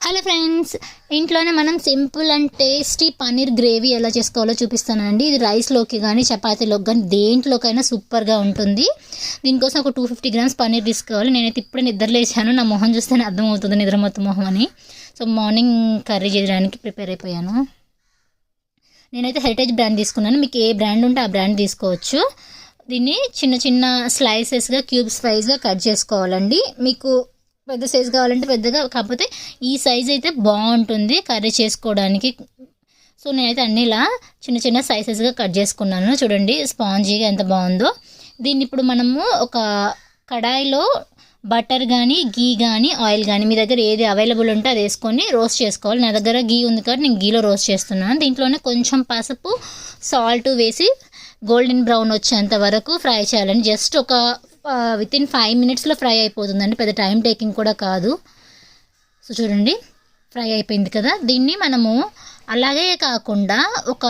Hello friends, ఇంట్లోనే మనం simple and tasty paneer gravy ఎలా చేసుకోవాలో చూపిస్తానండి. ఇది రైస్లోకి కానీ చపాతీలోకి కానీ దేంట్లోకైనా సూపర్గా ఉంటుంది. దీనికోసం ఒక 250 గ్రామ్స్ పన్నీర్ తీసుకోవాలి. నేనైతే ఇప్పుడే నిద్రలేసాను, నా మొహం చూస్తేనే అర్థమవుతుంది నిద్రమొత్తం మొహం అని. సో మార్నింగ్ కర్రీ చేయడానికి ప్రిపేర్ అయిపోయాను. నేనైతే హెరిటేజ్ బ్రాండ్ తీసుకున్నాను. మీకు ఏ బ్రాండ్ ఉంటే ఆ బ్రాండ్ తీసుకోవచ్చు. దీన్ని చిన్న చిన్న స్లైసెస్గా క్యూబ్స్ వైజ్గా కట్ చేసుకోవాలండి. మీకు పెద్ద సైజు కావాలంటే పెద్దగా, కాకపోతే ఈ సైజ్ అయితే బాగుంటుంది కర్రీ చేసుకోవడానికి. సో నేనైతే అన్నీ ఇలా చిన్న చిన్న సైజెస్గా కట్ చేసుకున్నాను. చూడండి స్పాంజీగా ఎంత బాగుందో. దీన్ని ఇప్పుడు మనము ఒక కడాయిలో బటర్ కానీ గీ కానీ ఆయిల్ కానీ మీ దగ్గర ఏది అవైలబుల్ ఉంటే అది వేసుకొని రోస్ట్ చేసుకోవాలి. నా దగ్గర గీ ఉంది కాబట్టి నేను గీలో రోస్ట్ చేస్తున్నాను. దీంట్లోనే కొంచెం పసుపు, సాల్ట్ వేసి గోల్డెన్ బ్రౌన్ వచ్చేంత వరకు ఫ్రై చేయాలండి. జస్ట్ ఒక వితిన్ 5 minutesలో ఫ్రై అయిపోతుందండి, పెద్ద టైం టేకింగ్ కూడా కాదు. సో చూడండి ఫ్రై అయిపోయింది కదా. దీన్ని మనము అలాగే కాకుండా ఒక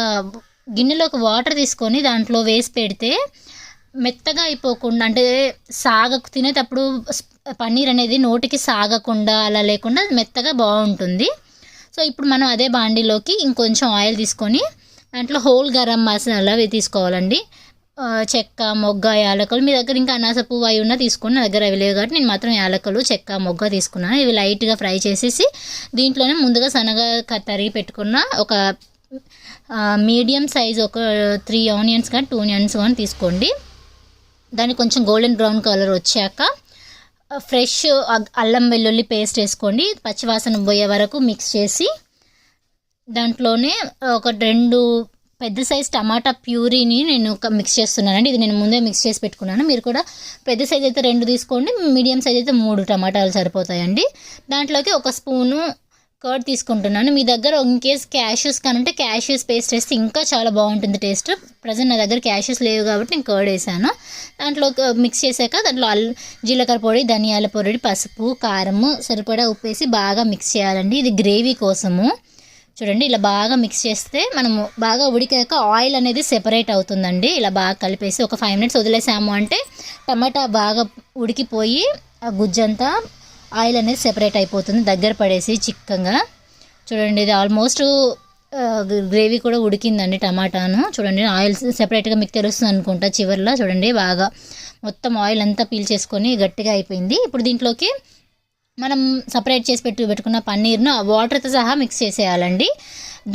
గిన్నెలోకి వాటర్ తీసుకొని దాంట్లో వేసి పెడితే మెత్తగా అయిపోకుండా, అంటే తినేటప్పుడు పన్నీర్ అనేది నోటికి సాగకుండా అలా లేకుండా మెత్తగా బాగుంటుంది. సో ఇప్పుడు మనం అదే బాండీలోకి ఇంకొంచెం ఆయిల్ తీసుకొని దాంట్లో హోల్ గరం మసాలా తీసుకోవాలండి. చెక్క, మొగ్గ, యాలకులు, మీ దగ్గర ఇంకా అనాస పువ్వు అవి ఉన్నా తీసుకుని, నా దగ్గర అవి లేవు కాబట్టి నేను మాత్రం యాలకులు, చెక్క, మొగ్గ తీసుకున్నాను. ఇవి లైట్గా ఫ్రై చేసేసి దీంట్లోనే ముందుగా సన్నగా తరిగి పెట్టుకున్న ఒక మీడియం సైజ్ ఒక 3 ఆనియన్స్ కానీ 2 ఆనియన్స్ కానీ తీసుకోండి. దాన్ని కొంచెం గోల్డెన్ బ్రౌన్ కలర్ వచ్చాక ఫ్రెష్ అల్లం వెల్లుల్లి పేస్ట్ వేసుకోండి. పచ్చివాసన పోయే వరకు మిక్స్ చేసి దాంట్లోనే ఒక 2 పెద్ద సైజ్ టమాటా ప్యూరీని నేను మిక్స్ చేస్తున్నానండి. ఇది నేను ముందే మిక్స్ చేసి పెట్టుకున్నాను. మీరు కూడా పెద్ద సైజ్ అయితే 2 తీసుకోండి, మీడియం సైజ్ అయితే 3 టమాటాలు సరిపోతాయండి. దాంట్లోకి ఒక స్పూను కర్డ్ తీసుకుంటున్నాను. మీ దగ్గర ఇన్కేస్ క్యాష్యూస్ కానంటే క్యాష్యూస్ పేస్ట్ వేస్తే ఇంకా చాలా బాగుంటుంది టేస్ట్. ప్రజెంట్ నా దగ్గర క్యాష్యూస్ లేవు కాబట్టి నేను కర్డ్ వేసాను. దాంట్లో మిక్స్ చేశాక దాంట్లో జీలకర్ర పొడి, ధనియాల పొడి, పసుపు, కారము, సరిపడా ఉప్పు వేసి బాగా మిక్స్ చేయాలండి. ఇది గ్రేవీ కోసము. చూడండి ఇలా బాగా మిక్స్ చేస్తే మనము బాగా ఉడికాక ఆయిల్ అనేది సెపరేట్ అవుతుందండి. ఇలా బాగా కలిపేసి ఒక 5 minutes వదిలేసాము అంటే టమాటా బాగా ఉడికిపోయి ఆ గుజ్జంతా ఆయిల్ అనేది సెపరేట్ అయిపోతుంది, దగ్గర పడేసి చిక్కగా. చూడండి ఇది ఆల్మోస్ట్ గ్రేవీ కూడా ఉడికిందండి టమాటాను. చూడండి ఆయిల్ సెపరేట్గా మీకు తెలుస్తుంది అనుకుంటా చివర్లో. చూడండి బాగా మొత్తం ఆయిల్ అంతా పీల్చేసుకొని గట్టిగా అయిపోయింది. ఇప్పుడు దీంట్లోకి మనం సపరేట్ చేసి పెట్టుకున్న పన్నీర్ను వాటర్తో సహా మిక్స్ చేసేయాలండి.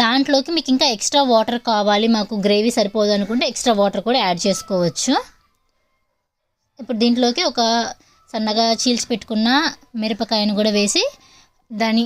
దాంట్లోకి మీకు ఇంకా ఎక్స్ట్రా వాటర్ కావాలి, మాకు గ్రేవీ సరిపోదు అనుకుంటే ఎక్స్ట్రా వాటర్ కూడా యాడ్ చేసుకోవచ్చు. ఇప్పుడు దీంట్లోకి ఒక సన్నగా చీల్చి పెట్టుకున్న మిరపకాయను కూడా వేసి దాని